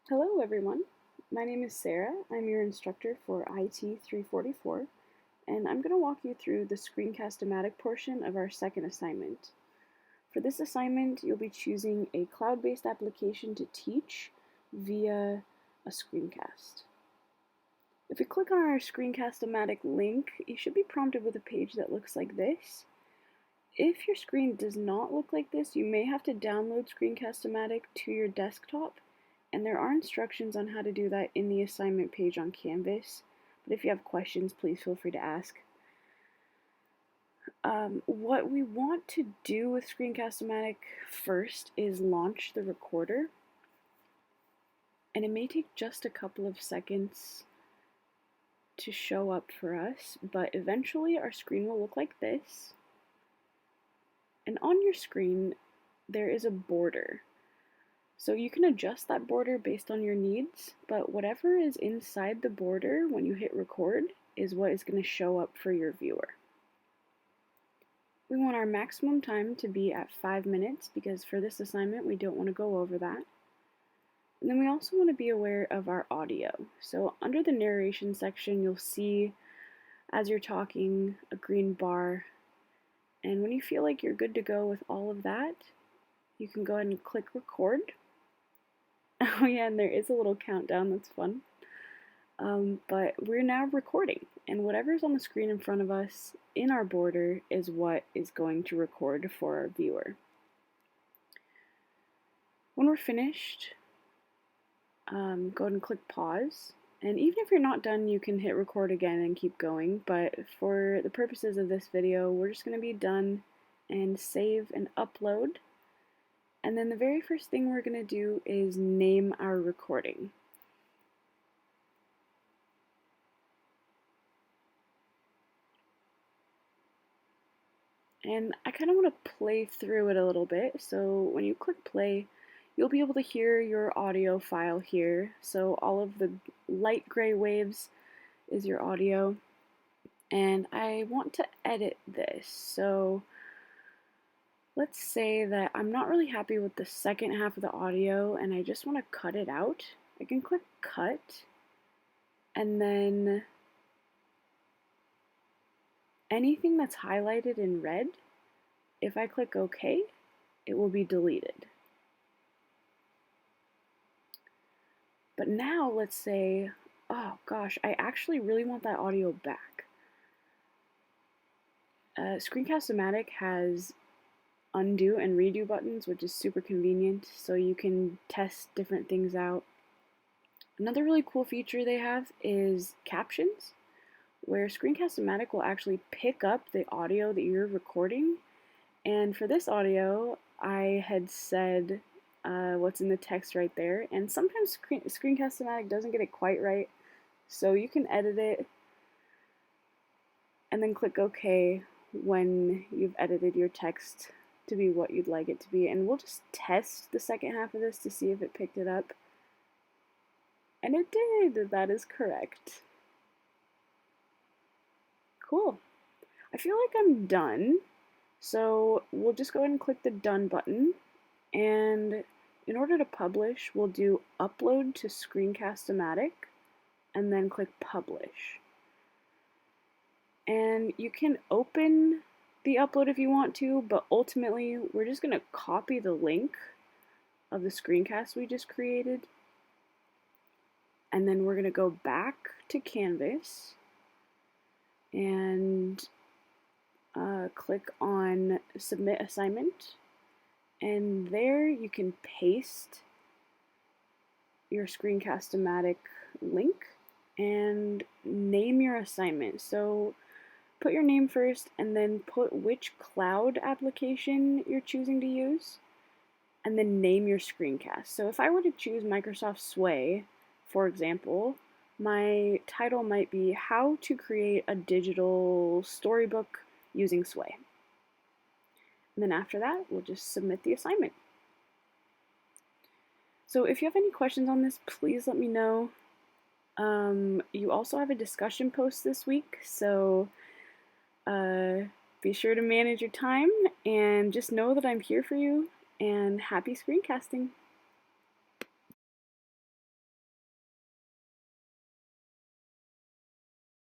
Hello everyone, my name is Sarah. I'm your instructor for IT 344, and I'm going to walk you through the Screencast-o-Matic portion of our second assignment. For this assignment, you'll be choosing a cloud-based application to teach via a screencast. If you click on our Screencast-o-Matic link, you should be prompted with a page that looks like this. If your screen does not look like this, you may have to download Screencast-o-Matic to your desktop, and there are instructions on how to do that in the assignment page on Canvas. But if you have questions, please feel free to ask. What we want to do with Screencast-o-Matic first is launch the recorder. And it may take just a couple of seconds to show up for us, but eventually our screen will look like this. And on your screen, there is a border. So you can adjust that border based on your needs, but whatever is inside the border when you hit record is what is going to show up for your viewer. We want our maximum time to be at 5 minutes because for this assignment we don't want to go over that. And then we also want to be aware of our audio. So under the narration section you'll see, as you're talking, a green bar. And when you feel like you're good to go with all of that, you can go ahead and click record. Oh yeah, and there is a little countdown, that's fun. But we're now recording, and whatever's on the screen in front of us in our border is what is going to record for our viewer. When we're finished, go ahead and click pause. And even if you're not done, you can hit record again and keep going, but for the purposes of this video, we're just going to be done and save and upload. And then the very first thing we're going to do is name our recording. And I kind of want to play through it a little bit, so when you click play, you'll be able to hear your audio file here. So all of the light gray waves is your audio. And I want to edit this, so let's say that I'm not really happy with the second half of the audio and I just want to cut it out. I can click cut, and then anything that's highlighted in red, if I click OK, it will be deleted. But now let's say, oh gosh, I actually really want that audio back. Screencast-o-Matic has undo and redo buttons, which is super convenient, so you can test different things out. Another really cool feature they have is captions, where Screencast-o-Matic will actually pick up the audio that you're recording. And for this audio, I had said what's in the text right there, and sometimes Screencast-o-Matic doesn't get it quite right, so you can edit it and then click OK when you've edited your text to be what you'd like it to be. And we'll just test the second half of this to see if it picked it up. And it did! That is correct. Cool. I feel like I'm done, so we'll just go ahead and click the done button, and in order to publish, we'll do upload to Screencast-o-Matic and then click publish. And you can open the upload if you want to, but ultimately we're just going to copy the link of the screencast we just created, and then we're going to go back to Canvas and click on submit assignment, and there you can paste your Screencast-o-Matic link and name your assignment. So put your name first and then put which cloud application you're choosing to use, and then name your screencast. So if I were to choose Microsoft Sway, for example, my title might be How to Create a Digital Storybook Using Sway. And then after that, we'll just submit the assignment. So if you have any questions on this, please let me know. You also have a discussion post this week, so be sure to manage your time and just know that I'm here for you, and happy screencasting!